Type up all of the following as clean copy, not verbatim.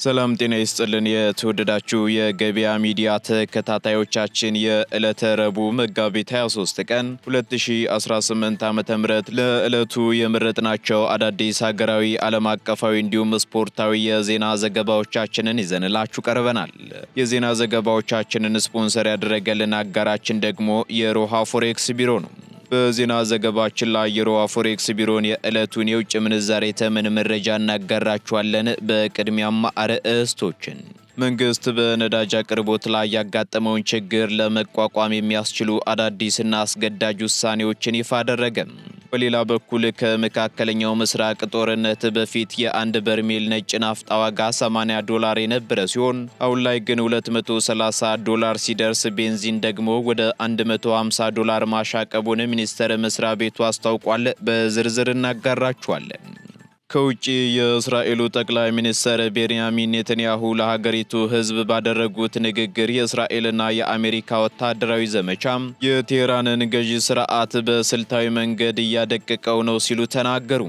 ሰላም ጤና ይስጥልን የተወደዳችሁ የገበያ ሚዲያ ተከታታዮቻችን የዕለተ ረቡዕ መጋቢት 23 ቀን 2018 ዓ.ም ለዕለቱ የመረጥናቸው አዳዲስ ሀገራዊ ዓለም አቀፋዊ እንዲሁም ስፖርታዊ የዜና ዘገባዎቻችንን ይዘንላችሁ ቀርበናል። የዜና ዘገባዎቻችንን ስፖንሰር ያደረገልን አጋራችን ደግሞ የሮሃ ፎሬክስ ቢሮ ነው። በዜና ዘገባችን ላይ የሮሃ ፎሬክስ ቢሮን የዕለቱን የውጭ ምንዛሬ ተመን መረጃ እናጋራችኋለን። በቅድሚያም አርዕስቶችን መንግስት በነዳጅ አቅርቦት ላይ ያጋጠመውን ችግር ለመቋቋም የሚያስችሉ አዳዲስና አስገዳጅ ውሳኔዎችን ይፋ አደረገ። በሌላ በኩል ከመካከለኛው ምስራቅ ጦርነት በፊት የአንድ በርሜል ነጭ ናፍጣ ዋጋ $80 የነበረ ሲሆን አሁን ላይ ግን $230 ሲደርስ ቤንዚን ደግሞ ወደ $150 ማሻቀቡን ሚኒስቴር መስሪያ ቤቱ አስታውቋል። በዝርዝር እናጋራችኋለን። ከውጪ የእስራኤሉ ጠቅላይ ሚኒስትር ቤንያሚን ኔታንያሁ ለሀገሪቱ ሕዝብ ባደረጉት ንግግር የእስራኤልና የአሜሪካ ወታደራዊ ዘመቻ የቴህራንን ገዢ ስርዓት በስልታዊ መንገድ እያደቀቀው ነው ሲሉ ተናገሩ።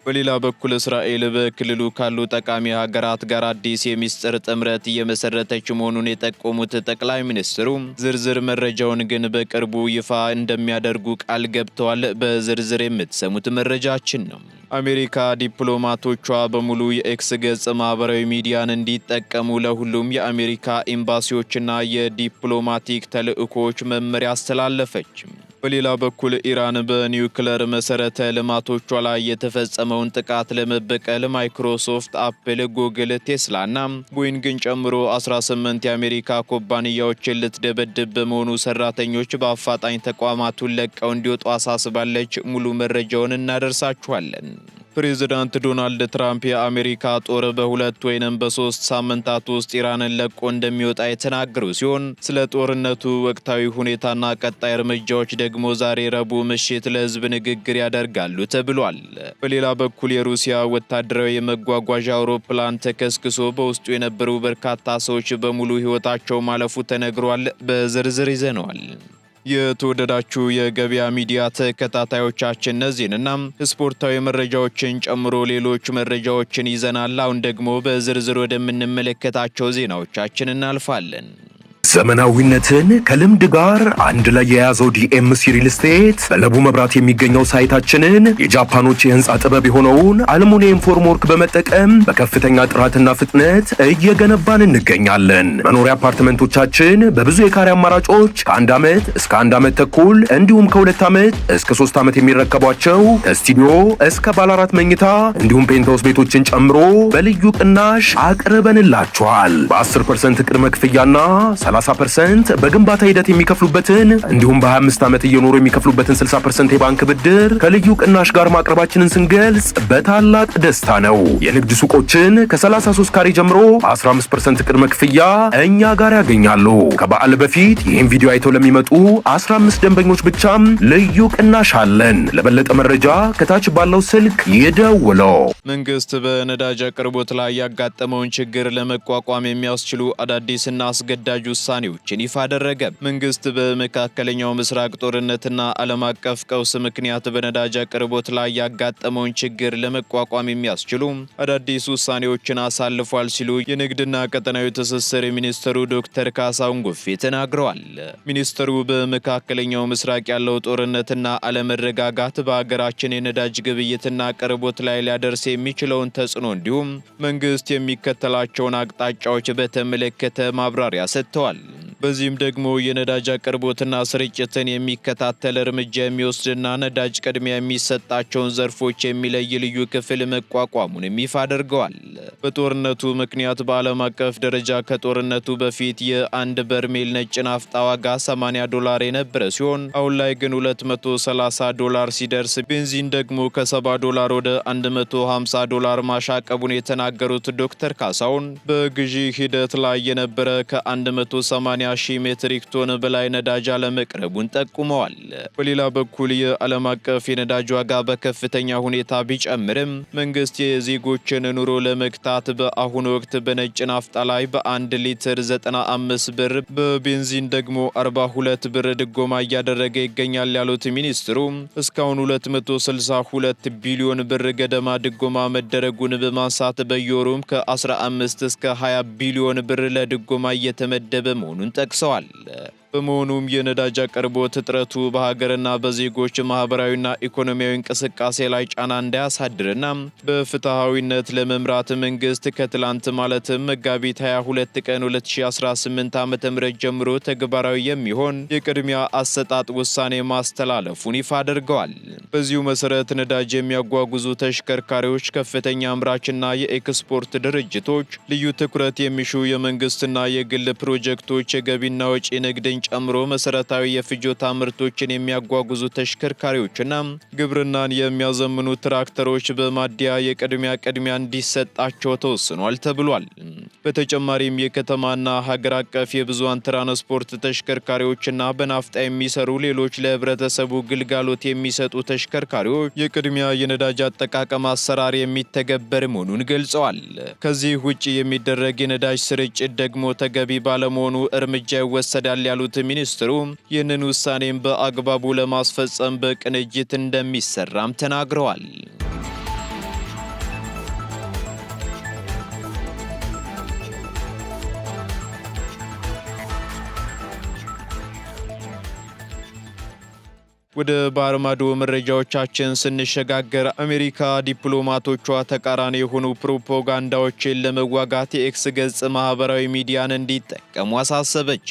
በሌላ በኩል እስራኤል በክልሉ ካሉ ጠቃሚ ሀገራት ጋር አዲስ የሚስጥር ጥምረት እየመሰረተች መሆኑን የጠቆሙት ጠቅላይ ሚኒስትሩ ዝርዝር መረጃውን ግን በቅርቡ ይፋ እንደሚያደርጉ ቃል ገብተዋል። በዝርዝር የምትሰሙት መረጃችን ነው። አሜሪካ ዲፕሎማቶቿ በሙሉ የኤክስ ገጽ ማህበራዊ ሚዲያን እንዲጠቀሙ ለሁሉም የአሜሪካ ኤምባሲዎችና የዲፕሎማቲክ ተልእኮዎች መመሪያ አስተላለፈች። በሌላ በኩል ኢራን በኒውክሌር መሰረተ ልማቶቿ ላይ የተፈጸመውን ጥቃት ለመበቀል ማይክሮሶፍት፣ አፕል፣ ጉግል፣ ቴስላና ቦይንግን ጨምሮ 18 የአሜሪካ ኩባንያዎችን ልትደበድብ በመሆኑ ሰራተኞች በአፋጣኝ ተቋማቱን ለቀው እንዲወጡ አሳስባለች። ሙሉ መረጃውን እናደርሳችኋለን። ፕሬዚዳንት ዶናልድ ትራምፕ የአሜሪካ ጦር በ2 ወይም በ3 ሳምንታት ውስጥ ኢራንን ለቆ እንደሚወጣ የተናገሩ ሲሆን ስለ ጦርነቱ ወቅታዊ ሁኔታና ቀጣይ እርምጃዎች ደግሞ ዛሬ ረቡዕ ምሽት ለሕዝብ ንግግር ያደርጋሉ ተብሏል። በሌላ በኩል የሩሲያ ወታደራዊ የመጓጓዣ አውሮፕላን ተከስክሶ በውስጡ የነበሩ በርካታ ሰዎች በሙሉ ሕይወታቸው ማለፉ ተነግሯል። በዝርዝር ይዘነዋል። የተወደዳችሁ የገበያ ሚዲያ ተከታታዮቻችን እነዚህንና ስፖርታዊ መረጃዎችን ጨምሮ ሌሎች መረጃዎችን ይዘናል። አሁን ደግሞ በዝርዝር ወደምንመለከታቸው ዜናዎቻችን እናልፋለን። ዘመናዊነትን ከልምድ ጋር አንድ ላይ የያዘው ዲኤምሲ ሪል ስቴት በለቡ መብራት የሚገኘው ሳይታችንን የጃፓኖች የህንፃ ጥበብ የሆነውን አልሙኒየም ፎርምወርክ በመጠቀም በከፍተኛ ጥራትና ፍጥነት እየገነባን እንገኛለን። መኖሪያ አፓርትመንቶቻችን በብዙ የካሬ አማራጮች ከ1 ዓመት እስከ 1 ዓመት ተኩል እንዲሁም ከ2 ዓመት እስከ 3 ዓመት የሚረከቧቸው ከስቱዲዮ እስከ ባለ 4 መኝታ እንዲሁም ፔንትሃውስ ቤቶችን ጨምሮ በልዩ ቅናሽ አቅርበንላችኋል። በ10% ቅድመ ክፍያና 30% በግንባታ ሂደት የሚከፍሉበትን እንዲሁም በ25 ዓመት እየኖሩ የሚከፍሉበትን 60% የባንክ ብድር ከልዩ ቅናሽ ጋር ማቅረባችንን ስንገልጽ በታላቅ ደስታ ነው። የንግድ ሱቆችን ከ33 ካሬ ጀምሮ 15% ቅድመ ክፍያ እኛ ጋር ያገኛሉ። ከበዓል በፊት ይህን ቪዲዮ አይተው ለሚመጡ 15 ደንበኞች ብቻም ልዩ ቅናሽ አለን። ለበለጠ መረጃ ከታች ባለው ስልክ ይደውለው። መንግስት በነዳጅ አቅርቦት ላይ ያጋጠመውን ችግር ለመቋቋም የሚያስችሉ አዳዲስና አስገዳጅ ውሳኔዎችን ይፋ አደረገ። መንግስት በመካከለኛው ምስራቅ ጦርነትና ዓለም አቀፍ ቀውስ ምክንያት በነዳጅ አቅርቦት ላይ ያጋጠመውን ችግር ለመቋቋም የሚያስችሉ አዳዲስ ውሳኔዎችን አሳልፏል ሲሉ የንግድና ቀጠናዊ ትስስር ሚኒስትሩ ዶክተር ካሳሁን ጎፌ ተናግረዋል። ሚኒስትሩ በመካከለኛው ምስራቅ ያለው ጦርነትና አለመረጋጋት በሀገራችን የነዳጅ ግብይትና አቅርቦት ላይ ሊያደርስ የሚችለውን ተጽዕኖ እንዲሁም መንግስት የሚከተላቸውን አቅጣጫዎች በተመለከተ ማብራሪያ ሰጥተዋል። በዚህም ደግሞ የነዳጅ አቅርቦትና ስርጭትን የሚከታተል እርምጃ የሚወስድና ነዳጅ ቅድሚያ የሚሰጣቸውን ዘርፎች የሚለይ ልዩ ክፍል መቋቋሙን ይፋ አድርገዋል። በጦርነቱ ምክንያት በዓለም አቀፍ ደረጃ ከጦርነቱ በፊት የአንድ በርሜል ነጭ ናፍጣ ዋጋ $80 የነበረ ሲሆን አሁን ላይ ግን $230 ሲደርስ ቤንዚን ደግሞ ከ$70 ወደ $150 ማሻቀቡን የተናገሩት ዶክተር ካሳሁን በግዢ ሂደት ላይ የነበረ ከ180 ሺህ ሜትሪክ ቶን በላይ ነዳጅ አለመቅረቡን ጠቁመዋል። በሌላ በኩል የዓለም አቀፍ የነዳጅ ዋጋ በከፍተኛ ሁኔታ ቢጨምርም መንግስት የዜጎችን ኑሮ ለመግታት በአሁኑ ወቅት በነጭ ናፍጣ ላይ በ1 ሊትር 95 ብር በቤንዚን ደግሞ 42 ብር ድጎማ እያደረገ ይገኛል ያሉት ሚኒስትሩ እስካሁን 262 ቢሊዮን ብር ገደማ ድጎማ መደረጉን በማንሳት በየወሩም ከ15 እስከ 20 ቢሊዮን ብር ለድጎማ እየተመደበ መሆኑን ጠቅሰዋል። በመሆኑም የነዳጅ አቅርቦት እጥረቱ በሀገርና በዜጎች ማህበራዊና ኢኮኖሚያዊ እንቅስቃሴ ላይ ጫና እንዳያሳድርና በፍትሃዊነት ለመምራት መንግስት ከትላንት ማለትም መጋቢት 22 ቀን 2018 ዓ.ም ጀምሮ ተግባራዊ የሚሆን የቅድሚያ አሰጣጥ ውሳኔ ማስተላለፉን ይፋ አድርገዋል። በዚሁ መሰረት ነዳጅ የሚያጓጉዙ ተሽከርካሪዎች፣ ከፍተኛ አምራችና የኤክስፖርት ድርጅቶች፣ ልዩ ትኩረት የሚሹ የመንግስትና የግል ፕሮጀክቶች፣ የገቢና ወጪ ንግድን ጨምሮ መሰረታዊ የፍጆታ ምርቶችን የሚያጓጉዙ ተሽከርካሪዎችና ግብርናን የሚያዘምኑ ትራክተሮች በማደያ ቅድሚያ እንዲሰጣቸው ተወስኗል ተብሏል። በተጨማሪም የከተማና ሀገር አቀፍ የብዙሃን ትራንስፖርት ተሽከርካሪዎችና በናፍጣ የሚሰሩ ሌሎች ለህብረተሰቡ ግልጋሎት የሚሰጡ ተሽከርካሪዎች የቅድሚያ የነዳጅ አጠቃቀም አሰራር የሚተገበር መሆኑን ገልጸዋል። ከዚህ ውጪ የሚደረግ የነዳጅ ስርጭት ደግሞ ተገቢ ባለመሆኑ እርምጃ ይወሰዳል ያሉት ሚኒስትሩ ይህንን ውሳኔም በአግባቡ ለማስፈጸም በቅንጅት እንደሚሰራም ተናግረዋል። ወደ ባህር ማዶ መረጃዎቻችን ስንሸጋገር አሜሪካ ዲፕሎማቶቿ ተቃራኒ የሆኑ ፕሮፓጋንዳዎችን ለመዋጋት የኤክስ ገጽ ማህበራዊ ሚዲያን እንዲጠቀሙ አሳሰበች።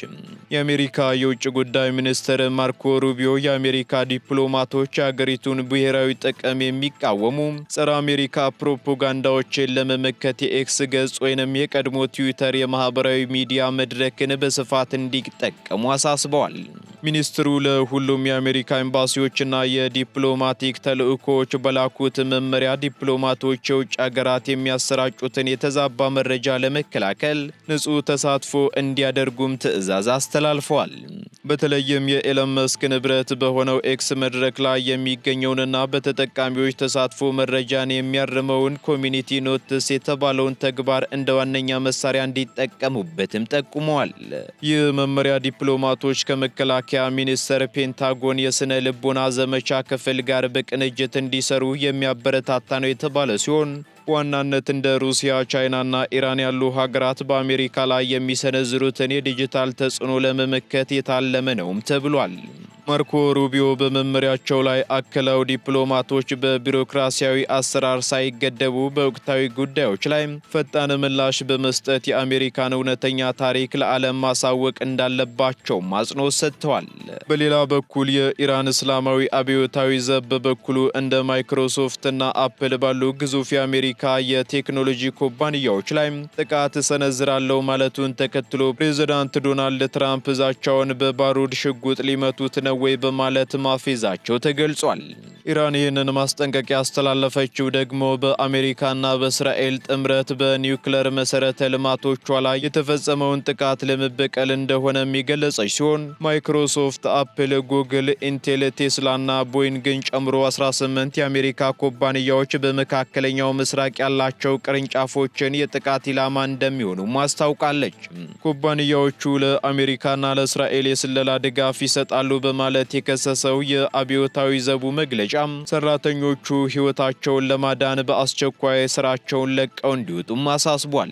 የአሜሪካ የውጭ ጉዳይ ሚኒስትር ማርኮ ሩቢዮ የአሜሪካ ዲፕሎማቶች የአገሪቱን ብሔራዊ ጥቅም የሚቃወሙ ጸረ አሜሪካ ፕሮፓጋንዳዎችን ለመመከት የኤክስ ገጽ ወይንም የቀድሞ ትዊተር የማህበራዊ ሚዲያ መድረክን በስፋት እንዲጠቀሙ አሳስበዋል። ሚኒስትሩ ለሁሉም የአሜሪካ ኤምባሲዎችና የዲፕሎማቲክ ተልእኮዎች በላኩት መመሪያ ዲፕሎማቶች የውጭ ሀገራት የሚያሰራጩትን የተዛባ መረጃ ለመከላከል ንጹህ ተሳትፎ እንዲያደርጉም ትዕዛዝ አስተላልፈዋል። በተለይም የኤለን መስክ ንብረት በሆነው ኤክስ መድረክ ላይ የሚገኘውንና በተጠቃሚዎች ተሳትፎ መረጃን የሚያርመውን ኮሚኒቲ ኖትስ የተባለውን ተግባር እንደ ዋነኛ መሳሪያ እንዲጠቀሙበትም ጠቁመዋል። ይህ መመሪያ ዲፕሎማቶች ከመከላከያ ሚኒስቴር፣ ፔንታጎን፣ የስነ ልቦና ዘመቻ ክፍል ጋር በቅንጅት እንዲሰሩ የሚያበረታታ ነው የተባለ ሲሆን በዋናነት እንደ ሩሲያ፣ ቻይናና ኢራን ያሉ ሀገራት በአሜሪካ ላይ የሚሰነዝሩትን የዲጂታል ተጽዕኖ ለመመከት የታለመ ነውም ተብሏል። ማርኮ ሩቢዮ በመመሪያቸው ላይ አክለው ዲፕሎማቶች በቢሮክራሲያዊ አሰራር ሳይገደቡ በወቅታዊ ጉዳዮች ላይ ፈጣን ምላሽ በመስጠት የአሜሪካን እውነተኛ ታሪክ ለዓለም ማሳወቅ እንዳለባቸው አጽንኦት ሰጥተዋል። በሌላ በኩል የኢራን እስላማዊ አብዮታዊ ዘብ በበኩሉ እንደ ማይክሮሶፍትና አፕል ባሉ ግዙፍ የአሜሪካ የቴክኖሎጂ ኩባንያዎች ላይ ጥቃት እሰነዝራለሁ ማለቱን ተከትሎ ፕሬዝዳንት ዶናልድ ትራምፕ ዛቻውን በባሩድ ሽጉጥ ሊመቱት ነው ወይ በማለት ማፌዛቸው ተገልጿል። ኢራን ይህንን ማስጠንቀቂያ ያስተላለፈችው ደግሞ በአሜሪካና በእስራኤል ጥምረት በኒውክሌር መሰረተ ልማቶቿ ላይ የተፈጸመውን ጥቃት ለመበቀል እንደሆነ የሚገለጸች ሲሆን ማይክሮሶፍት፣ አፕል፣ ጉግል፣ ኢንቴል፣ ቴስላና ቦይንግን ጨምሮ 18 የአሜሪካ ኩባንያዎች በመካከለኛው ምስራቅ ያላቸው ቅርንጫፎችን የጥቃት ኢላማ እንደሚሆኑ ማስታውቃለች። ኩባንያዎቹ ለአሜሪካና ለእስራኤል የስለላ ድጋፍ ይሰጣሉ በማለት የከሰሰው የአብዮታዊ ዘቡ መግለጫ ሰራተኞቹ ሕይወታቸውን ለማዳን በአስቸኳይ ስራቸውን ለቀው እንዲወጡም አሳስቧል።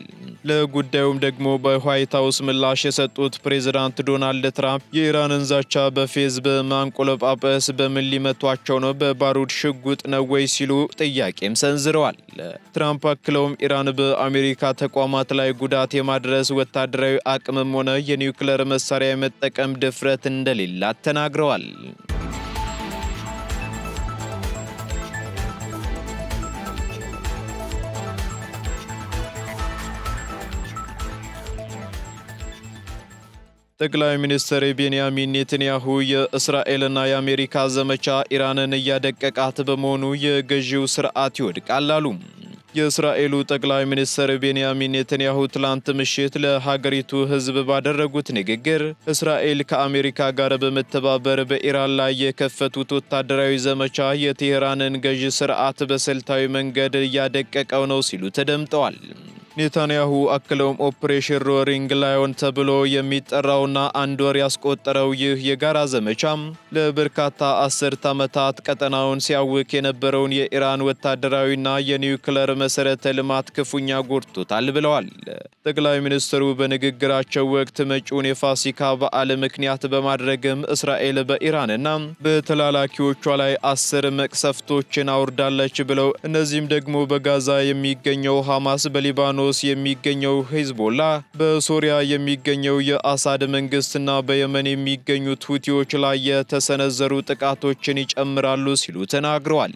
ለጉዳዩም ደግሞ በዋይት ሃውስ ምላሽ የሰጡት ፕሬዝዳንት ዶናልድ ትራምፕ የኢራንን ዛቻ በፌዝ በማንቆለጳጰስ በምን ሊመቷቸው ነው? በባሩድ ሽጉጥ ነው ወይ ሲሉ ጥያቄም ሰንዝረዋል። ትራምፕ አክለውም ኢራን በአሜሪካ ተቋማት ላይ ጉዳት የማድረስ ወታደራዊ አቅምም ሆነ የኒውክሌር መሳሪያ የመጠቀም ድፍረት እንደሌላት ተናግረዋል። ጠቅላይ ሚኒስትር ቤንያሚን ኔታንያሁ የእስራኤልና የአሜሪካ ዘመቻ ኢራንን እያደቀቃት በመሆኑ የገዢው ስርዓት ይወድቃል አሉ። የእስራኤሉ ጠቅላይ ሚኒስትር ቤንያሚን ኔታንያሁ ትላንት ምሽት ለሀገሪቱ ሕዝብ ባደረጉት ንግግር እስራኤል ከአሜሪካ ጋር በመተባበር በኢራን ላይ የከፈቱት ወታደራዊ ዘመቻ የቴሄራንን ገዢ ስርዓት በስልታዊ መንገድ እያደቀቀው ነው ሲሉ ተደምጠዋል። ኔታንያሁ አክለውም ኦፕሬሽን ሮሪንግ ላዮን ተብሎ የሚጠራውና አንድ ወር ያስቆጠረው ይህ የጋራ ዘመቻም ለበርካታ አስርት ዓመታት ቀጠናውን ሲያውክ የነበረውን የኢራን ወታደራዊና የኒውክለር መሠረተ ልማት ክፉኛ ጎድቶታል ብለዋል። ጠቅላይ ሚኒስትሩ በንግግራቸው ወቅት መጪውን የፋሲካ በዓል ምክንያት በማድረግም እስራኤል በኢራንና በተላላኪዎቿ ላይ 10 መቅሰፍቶችን አውርዳለች ብለው እነዚህም ደግሞ በጋዛ የሚገኘው ሐማስ፣ በሊባኖስ የሚገኘው ሂዝቦላ፣ በሶሪያ የሚገኘው የአሳድ መንግስትና በየመን የሚገኙት ሁቲዎች ላይ የተሰነዘሩ ጥቃቶችን ይጨምራሉ ሲሉ ተናግረዋል።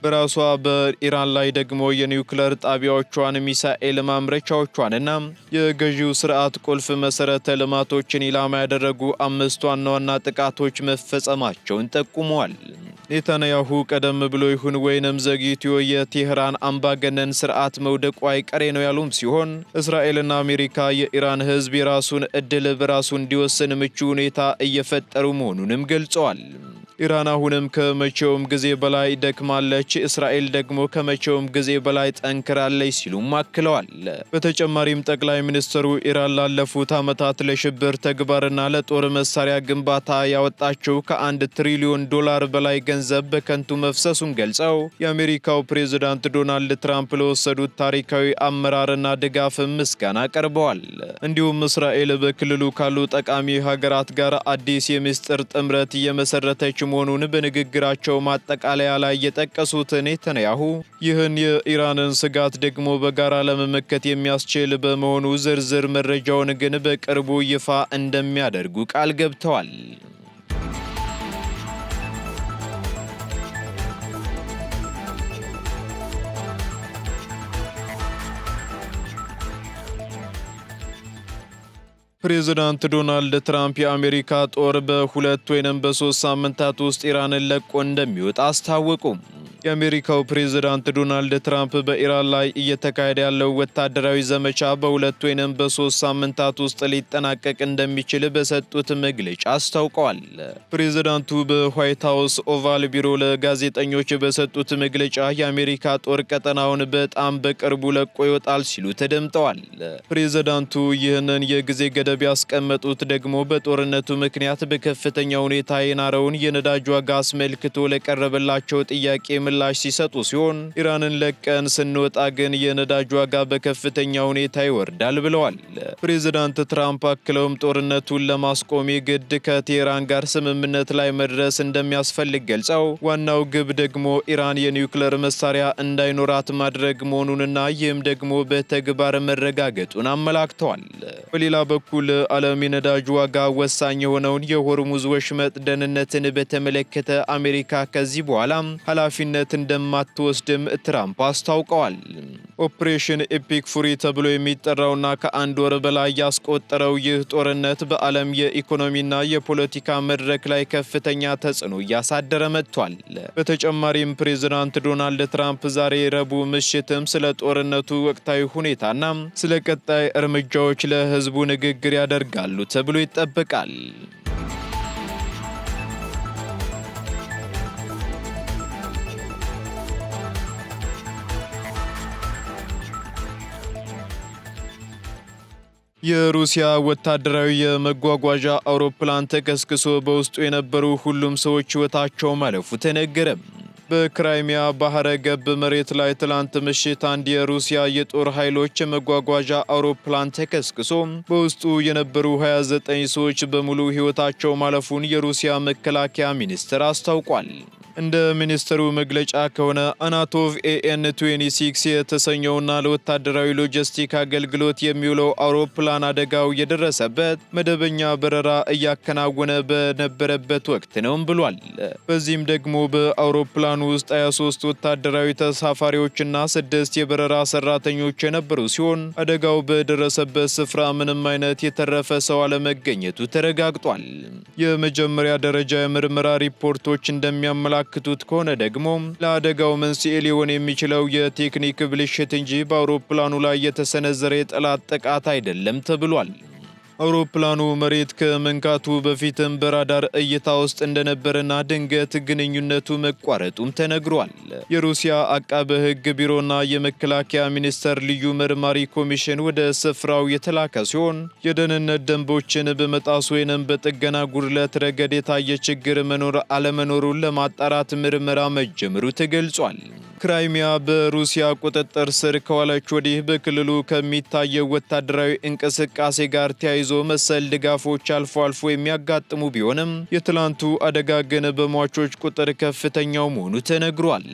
በራሷ በኢራን ላይ ደግሞ የኒውክለር ጣቢያዎቿን፣ ሚሳኤል ማምረቻዎቿንና የገዢው ስርዓት ቁልፍ መሠረተ ልማቶችን ኢላማ ያደረጉ 5 ዋና ዋና ጥቃቶች መፈጸማቸውን ጠቁመዋል። ኔታንያሁ ቀደም ብሎ ይሁን ወይንም ዘግይቶ የቴህራን አምባገነን ስርዓት መውደቁ አይቀሬ ነው ያሉም ሲሆን እስራኤልና አሜሪካ የኢራን ሕዝብ የራሱን ዕድል በራሱ እንዲወስን ምቹ ሁኔታ እየፈጠሩ መሆኑንም ገልጸዋል። ኢራን አሁንም ከመቼውም ጊዜ በላይ ደክማለች፣ እስራኤል ደግሞ ከመቼውም ጊዜ በላይ ጠንክራለች ሲሉም አክለዋል። በተጨማሪም ጠቅላይ ሚኒስትሩ ኢራን ላለፉት ዓመታት ለሽብር ተግባርና ለጦር መሳሪያ ግንባታ ያወጣቸው $1 ትሪሊዮን በላይ ገንዘብ በከንቱ መፍሰሱን ገልጸው የአሜሪካው ፕሬዝዳንት ዶናልድ ትራምፕ ለወሰዱት ታሪካዊ አመራርና ድጋፍም ምስጋና ቀርበዋል። እንዲሁም እስራኤል በክልሉ ካሉ ጠቃሚ ሀገራት ጋር አዲስ የምስጢር ጥምረት እየመሰረተች መሆኑን በንግግራቸው ማጠቃለያ ላይ የጠቀሱት ኔታንያሁ ይህን የኢራንን ስጋት ደግሞ በጋራ ለመመከት የሚያስችል በመሆኑ ዝርዝር መረጃውን ግን በቅርቡ ይፋ እንደሚያደርጉ ቃል ገብተዋል። ፕሬዝዳንት ዶናልድ ትራምፕ የአሜሪካ ጦር በ2 ወይም በ3 ሳምንታት ውስጥ ኢራንን ለቆ እንደሚወጣ አስታወቁ። የአሜሪካው ፕሬዝዳንት ዶናልድ ትራምፕ በኢራን ላይ እየተካሄደ ያለው ወታደራዊ ዘመቻ በ2 ወይም በ3 ሳምንታት ውስጥ ሊጠናቀቅ እንደሚችል በሰጡት መግለጫ አስታውቀዋል። ፕሬዝዳንቱ በዋይት ሃውስ ኦቫል ቢሮ ለጋዜጠኞች በሰጡት መግለጫ የአሜሪካ ጦር ቀጠናውን በጣም በቅርቡ ለቆ ይወጣል ሲሉ ተደምጠዋል። ፕሬዝዳንቱ ይህንን የጊዜ ገደብ ያስቀመጡት ደግሞ በጦርነቱ ምክንያት በከፍተኛ ሁኔታ የናረውን የነዳጅ ዋጋ አስመልክቶ ለቀረበላቸው ጥያቄ ምላሽ ሲሰጡ ሲሆን ኢራንን ለቀን ስንወጣ ግን የነዳጅ ዋጋ በከፍተኛ ሁኔታ ይወርዳል ብለዋል። ፕሬዝዳንት ትራምፕ አክለውም ጦርነቱን ለማስቆም የግድ ከቴህራን ጋር ስምምነት ላይ መድረስ እንደሚያስፈልግ ገልጸው ዋናው ግብ ደግሞ ኢራን የኒውክለር መሳሪያ እንዳይኖራት ማድረግ መሆኑንና ይህም ደግሞ በተግባር መረጋገጡን አመላክተዋል። በሌላ በኩል ዓለም የነዳጅ ዋጋ ወሳኝ የሆነውን የሆርሙዝ ወሽመጥ ደህንነትን በተመለከተ አሜሪካ ከዚህ በኋላ ኃላፊነት እንደማትወስድም ትራምፕ አስታውቀዋል። ኦፕሬሽን ኤፒክ ፉሪ ተብሎ የሚጠራውና ከአንድ ወር በላይ ያስቆጠረው ይህ ጦርነት በዓለም የኢኮኖሚና የፖለቲካ መድረክ ላይ ከፍተኛ ተጽዕኖ እያሳደረ መጥቷል። በተጨማሪም ፕሬዝዳንት ዶናልድ ትራምፕ ዛሬ ረቡዕ ምሽትም ስለ ጦርነቱ ወቅታዊ ሁኔታና ስለ ቀጣይ እርምጃዎች ለሕዝቡ ንግግር ያደርጋሉ ተብሎ ይጠበቃል። የሩሲያ ወታደራዊ የመጓጓዣ አውሮፕላን ተከስክሶ በውስጡ የነበሩ ሁሉም ሰዎች ሕይወታቸው ማለፉ ተነገረ። በክራይሚያ ባህረ ገብ መሬት ላይ ትላንት ምሽት አንድ የሩሲያ የጦር ኃይሎች የመጓጓዣ አውሮፕላን ተከስክሶ በውስጡ የነበሩ 29 ሰዎች በሙሉ ሕይወታቸው ማለፉን የሩሲያ መከላከያ ሚኒስቴር አስታውቋል። እንደ ሚኒስትሩ መግለጫ ከሆነ አናቶቭ ኤን-26 የተሰኘውና ለወታደራዊ ሎጂስቲክ አገልግሎት የሚውለው አውሮፕላን አደጋው የደረሰበት መደበኛ በረራ እያከናወነ በነበረበት ወቅት ነው ብሏል። በዚህም ደግሞ በአውሮፕላኑ ውስጥ 23 ወታደራዊ ተሳፋሪዎችና 6 የበረራ ሰራተኞች የነበሩ ሲሆን አደጋው በደረሰበት ስፍራ ምንም አይነት የተረፈ ሰው አለመገኘቱ ተረጋግጧል። የመጀመሪያ ደረጃ የምርመራ ሪፖርቶች እንደሚያመላክቱ እንደሚያመላክቱት ከሆነ ደግሞ ለአደጋው መንስኤ ሊሆን የሚችለው የቴክኒክ ብልሽት እንጂ በአውሮፕላኑ ላይ የተሰነዘረ የጠላት ጥቃት አይደለም ተብሏል። አውሮፕላኑ መሬት ከመንካቱ በፊትም በራዳር እይታ ውስጥ እንደነበረና ድንገት ግንኙነቱ መቋረጡም ተነግሯል። የሩሲያ አቃቤ ሕግ ቢሮና የመከላከያ ሚኒስቴር ልዩ መርማሪ ኮሚሽን ወደ ስፍራው የተላከ ሲሆን የደህንነት ደንቦችን በመጣስ ወይንም በጥገና ጉድለት ረገድ የታየ ችግር መኖር አለመኖሩን ለማጣራት ምርመራ መጀመሩ ተገልጿል። ክራይሚያ በሩሲያ ቁጥጥር ስር ከዋለች ወዲህ በክልሉ ከሚታየው ወታደራዊ እንቅስቃሴ ጋር ተያይዞ መሰል ድጋፎች አልፎ አልፎ የሚያጋጥሙ ቢሆንም የትላንቱ አደጋ ግን በሟቾች ቁጥር ከፍተኛው መሆኑ ተነግሯል።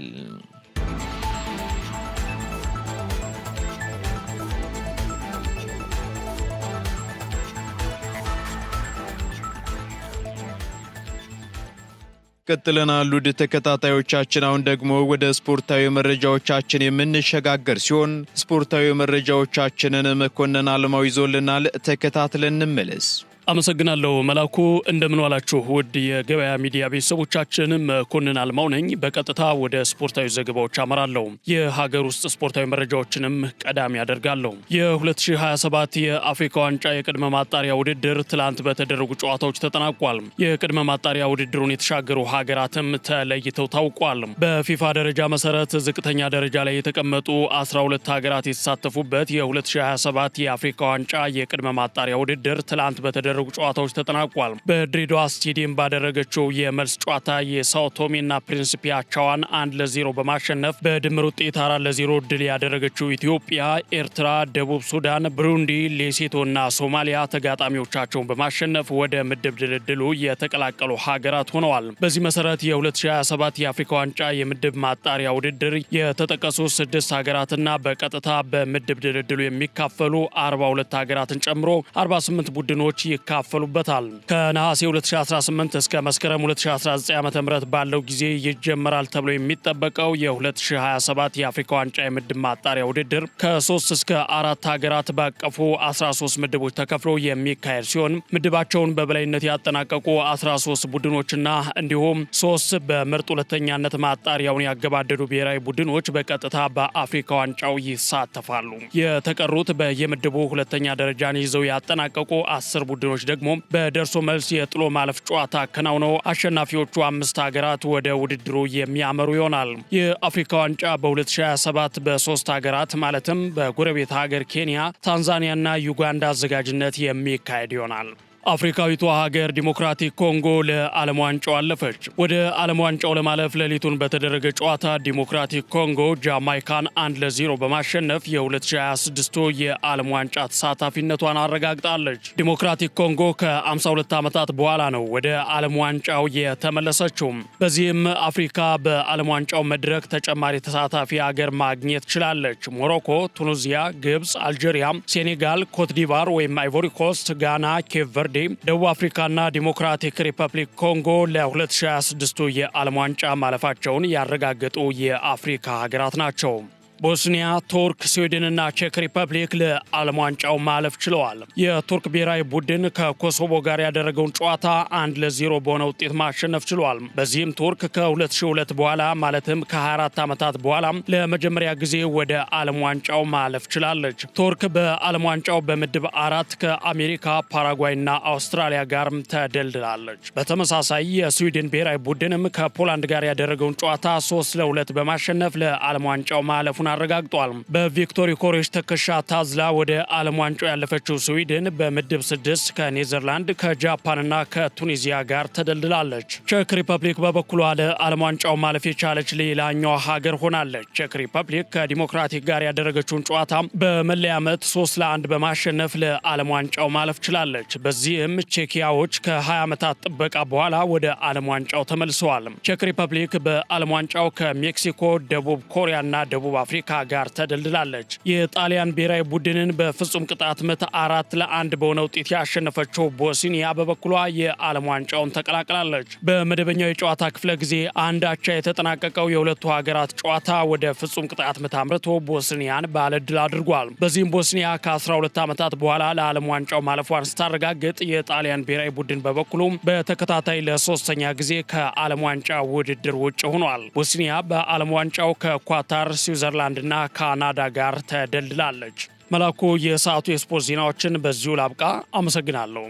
ቀጥለናል ውድ ተከታታዮቻችን። አሁን ደግሞ ወደ ስፖርታዊ መረጃዎቻችን የምንሸጋገር ሲሆን ስፖርታዊ መረጃዎቻችንን መኮንን አለማው ይዞልናል። ተከታትለን እንመለስ። አመሰግናለሁ መላኩ። እንደምን ዋላችሁ ውድ የገበያ ሚዲያ ቤተሰቦቻችን፣ መኮንን አልማው ነኝ። በቀጥታ ወደ ስፖርታዊ ዘገባዎች አመራለሁ። የሀገር ውስጥ ስፖርታዊ መረጃዎችንም ቀዳሚ ያደርጋለሁ። የ2027 የአፍሪካ ዋንጫ የቅድመ ማጣሪያ ውድድር ትላንት በተደረጉ ጨዋታዎች ተጠናቋል። የቅድመ ማጣሪያ ውድድሩን የተሻገሩ ሀገራትም ተለይተው ታውቋል። በፊፋ ደረጃ መሰረት ዝቅተኛ ደረጃ ላይ የተቀመጡ 12 ሀገራት የተሳተፉበት የ2027 የአፍሪካ ዋንጫ የቅድመ ማጣሪያ ውድድር ትላንት በተደረጉ ጨዋታዎች ተጠናቋል። በድሬዳዋ ስቴዲየም ባደረገችው የመልስ ጨዋታ የሳኦ ቶሜና ፕሪንሲፒ አቻዋን 1-0 በማሸነፍ በድምር ውጤት 4-0 ድል ያደረገችው ኢትዮጵያ፣ ኤርትራ፣ ደቡብ ሱዳን፣ ብሩንዲ፣ ሌሴቶና ሶማሊያ ተጋጣሚዎቻቸውን በማሸነፍ ወደ ምድብ ድልድሉ የተቀላቀሉ ሀገራት ሆነዋል። በዚህ መሰረት የ2027 የአፍሪካ ዋንጫ የምድብ ማጣሪያ ውድድር የተጠቀሱ 6 ሀገራትና በቀጥታ በምድብ ድልድሉ የሚካፈሉ 42 ሀገራትን ጨምሮ 48 ቡድኖች ይካፈሉበታል። ከነሐሴ 2018 እስከ መስከረም 2019 ዓ.ም ባለው ጊዜ ይጀመራል ተብሎ የሚጠበቀው የ2027 የአፍሪካ ዋንጫ የምድብ ማጣሪያ ውድድር ከ3 እስከ 4 ሀገራት ባቀፉ 13 ምድቦች ተከፍሎ የሚካሄድ ሲሆን ምድባቸውን በበላይነት ያጠናቀቁ 13 ቡድኖችና እንዲሁም 3 በምርጥ ሁለተኛነት ማጣሪያውን ያገባደዱ ብሔራዊ ቡድኖች በቀጥታ በአፍሪካ ዋንጫው ይሳተፋሉ። የተቀሩት በየምድቡ ሁለተኛ ደረጃን ይዘው ያጠናቀቁ 10 ቡድኖች ደግሞ በደርሶ መልስ የጥሎ ማለፍ ጨዋታ አከናውነው አሸናፊዎቹ 5 ሀገራት ወደ ውድድሩ የሚያመሩ ይሆናል። የአፍሪካ ዋንጫ በ2027 በ3 ሀገራት ማለትም በጎረቤት ሀገር ኬንያ፣ ታንዛኒያና ዩጋንዳ አዘጋጅነት የሚካሄድ ይሆናል። አፍሪካዊቷ ሀገር ዲሞክራቲክ ኮንጎ ለዓለም ዋንጫው አለፈች። ወደ ዓለም ዋንጫው ለማለፍ ሌሊቱን በተደረገ ጨዋታ ዲሞክራቲክ ኮንጎ ጃማይካን 1-0 በማሸነፍ የ2026 የዓለም ዋንጫ ተሳታፊነቷን አረጋግጣለች። ዲሞክራቲክ ኮንጎ ከ52 ዓመታት በኋላ ነው ወደ ዓለም ዋንጫው የተመለሰችው። በዚህም አፍሪካ በዓለም ዋንጫው መድረክ ተጨማሪ ተሳታፊ ሀገር ማግኘት ችላለች። ሞሮኮ፣ ቱኒዚያ፣ ግብፅ፣ አልጄሪያ፣ ሴኔጋል፣ ኮትዲቫር ወይም አይቮሪ ኮስት፣ ጋና፣ ኬፕ ቨርዴ፣ ደቡብ አፍሪካና ዲሞክራቲክ ሪፐብሊክ ኮንጎ ለ2026 የዓለም ዋንጫ ማለፋቸውን ያረጋገጡ የአፍሪካ ሀገራት ናቸው። ቦስኒያ፣ ቱርክ፣ ስዊድንና ቼክ ሪፐብሊክ ለዓለም ዋንጫው ማለፍ ችለዋል። የቱርክ ብሔራዊ ቡድን ከኮሶቮ ጋር ያደረገውን ጨዋታ 1-0 በሆነ ውጤት ማሸነፍ ችሏል። በዚህም ቱርክ ከ2002 በኋላ ማለትም ከ24 ዓመታት በኋላ ለመጀመሪያ ጊዜ ወደ ዓለም ዋንጫው ማለፍ ችላለች። ቱርክ በዓለም ዋንጫው በምድብ 4 ከአሜሪካ፣ ፓራጓይና አውስትራሊያ ጋር ተደልድላለች። በተመሳሳይ የስዊድን ብሔራዊ ቡድንም ከፖላንድ ጋር ያደረገውን ጨዋታ 3-2 በማሸነፍ ለዓለም ዋንጫው ማለፉ አረጋግጧል። በቪክቶሪ ኮሬሽ ተከሻ ታዝላ ወደ ዓለም ዋንጫው ያለፈችው ስዊድን በምድብ 6 ከኔዘርላንድ ከጃፓንና ከቱኒዚያ ጋር ተደልድላለች። ቼክ ሪፐብሊክ በበኩሏ ለዓለም ዋንጫው ማለፍ የቻለች ሌላኛዋ ሀገር ሆናለች። ቼክ ሪፐብሊክ ከዲሞክራቲክ ጋር ያደረገችውን ጨዋታ በመለያ ምት 3-1 በማሸነፍ ለዓለም ዋንጫው ማለፍ ችላለች። በዚህም ቼኪያዎች ከ20 ዓመታት ጥበቃ በኋላ ወደ ዓለም ዋንጫው ተመልሰዋል። ቼክ ሪፐብሊክ በዓለም ዋንጫው ከሜክሲኮ፣ ደቡብ ኮሪያና ደቡብ አፍሪካ አፍሪካ ጋር ተደልድላለች። የጣሊያን ብሔራዊ ቡድንን በፍጹም ቅጣት ምት 4-1 በሆነ ውጤት ያሸነፈችው ቦስኒያ በበኩሏ የዓለም ዋንጫውን ተቀላቅላለች። በመደበኛው የጨዋታ ክፍለ ጊዜ አንድ አቻ የተጠናቀቀው የሁለቱ ሀገራት ጨዋታ ወደ ፍጹም ቅጣት ምት አምርቶ ቦስኒያን ባለድል አድርጓል። በዚህም ቦስኒያ ከ12 ዓመታት በኋላ ለዓለም ዋንጫው ማለፏን ስታረጋግጥ የጣሊያን ብሔራዊ ቡድን በበኩሉ በተከታታይ ለሶስተኛ ጊዜ ከዓለም ዋንጫ ውድድር ውጭ ሆኗል። ቦስኒያ በዓለም ዋንጫው ከኳታር፣ ስዊዘርላንድና ካናዳ ጋር ተደልድላለች። መላኩ የሰዓቱ የስፖርት ዜናዎችን በዚሁ ላብቃ። አመሰግናለሁ።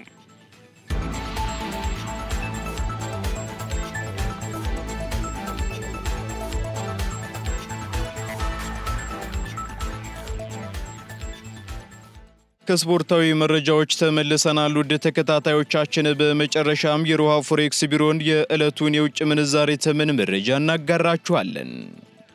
ከስፖርታዊ መረጃዎች ተመልሰናል። ውድ ተከታታዮቻችን፣ በመጨረሻም የሮሃ ፎሬክስ ቢሮን የዕለቱን የውጭ ምንዛሬ ተመን መረጃ እናጋራችኋለን።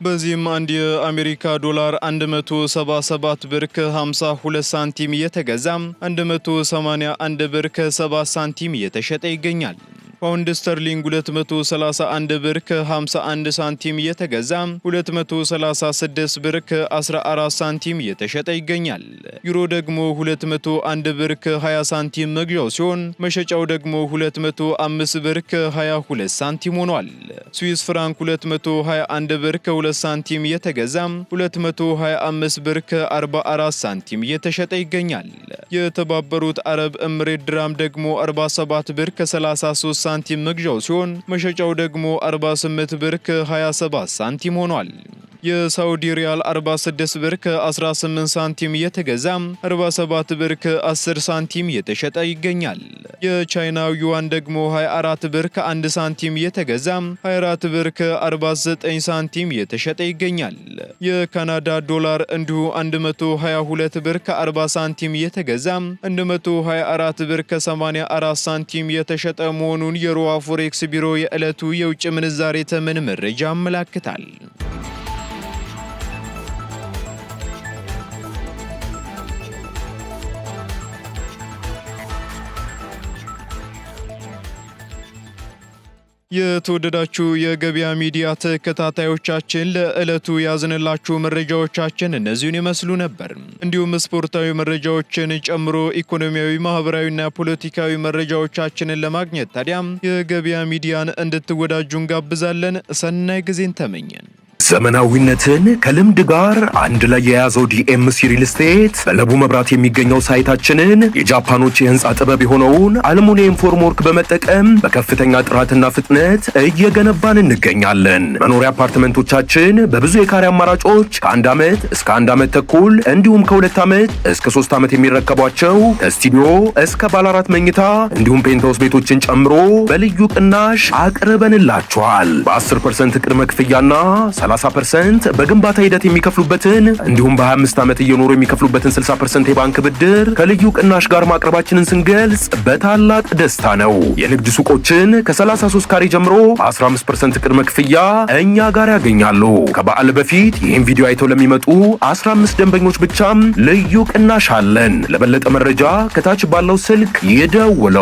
በዚህም አንድ የአሜሪካ ዶላር 177 ብር ከ52 ሳንቲም እየተገዛ 181 ብር ከ7 ሳንቲም እየተሸጠ ይገኛል። ፓውንድ ስተርሊንግ 231 ብር ከ51 ሳንቲም እየተገዛ 236 ብር ከ14 ሳንቲም እየተሸጠ ይገኛል። ዩሮ ደግሞ 201 ብር ከ20 ሳንቲም መግዣው ሲሆን መሸጫው ደግሞ 205 ብር ከ22 ሳንቲም ሆኗል። ስዊስ ፍራንክ 221 ብር ከ2 ሳንቲም እየተገዛ 225 ብር ከ44 ሳንቲም እየተሸጠ ይገኛል። የተባበሩት አረብ ኤምሬት ድራም ደግሞ 47 ብር ከ33 ሳንቲም መግዣው ሲሆን መሸጫው ደግሞ 48 ብር ከ27 ሳንቲም ሆኗል። የሳውዲ ሪያል 46 ብር ከ18 ሳንቲም እየተገዛ 47 ብር ከ10 ሳንቲም እየተሸጠ ይገኛል። የቻይናው ዩዋን ደግሞ 24 ብር ከ1 ሳንቲም እየተገዛ 24 ብር ከ49 ሳንቲም እየተሸጠ ይገኛል። የካናዳ ዶላር እንዲሁ 122 ብር ከ40 ሳንቲም እየተገዛ 124 ብር ከ84 ሳንቲም እየተሸጠ መሆኑን የሮሃ ፎሬክስ ቢሮ የዕለቱ የውጭ ምንዛሬ ተመን መረጃ ያመለክታል። የተወደዳችሁ የገበያ ሚዲያ ተከታታዮቻችን ለዕለቱ ያዝንላችሁ መረጃዎቻችን እነዚህን ይመስሉ ነበር። እንዲሁም ስፖርታዊ መረጃዎችን ጨምሮ ኢኮኖሚያዊ፣ ማህበራዊና ፖለቲካዊ መረጃዎቻችንን ለማግኘት ታዲያም የገበያ ሚዲያን እንድትወዳጁ እንጋብዛለን። ሰናይ ጊዜን ተመኘን። ዘመናዊነትን ከልምድ ጋር አንድ ላይ የያዘው ዲኤምሲ ሪል ስቴት በለቡ መብራት የሚገኘው ሳይታችንን የጃፓኖች የህንፃ ጥበብ የሆነውን አልሙኒየም ፎርምወርክ በመጠቀም በከፍተኛ ጥራትና ፍጥነት እየገነባን እንገኛለን። መኖሪያ አፓርትመንቶቻችን በብዙ የካሬ አማራጮች ከ1 ዓመት እስከ 1 ዓመት ተኩል እንዲሁም ከ2 ዓመት እስከ 3 ዓመት የሚረከቧቸው ከስቱዲዮ እስከ ባለ 4 መኝታ እንዲሁም ፔንትሃውስ ቤቶችን ጨምሮ በልዩ ቅናሽ አቅርበንላችኋል። በ10% ቅድመ ክፍያና 30% በግንባታ ሂደት የሚከፍሉበትን እንዲሁም በ25 ዓመት እየኖሩ የሚከፍሉበትን 60% የባንክ ብድር ከልዩ ቅናሽ ጋር ማቅረባችንን ስንገልጽ በታላቅ ደስታ ነው። የንግድ ሱቆችን ከ33 ካሬ ጀምሮ 15% ቅድመ ክፍያ እኛ ጋር ያገኛሉ። ከበዓል በፊት ይህን ቪዲዮ አይተው ለሚመጡ 15 ደንበኞች ብቻም ልዩ ቅናሽ አለን። ለበለጠ መረጃ ከታች ባለው ስልክ ይደውሉ።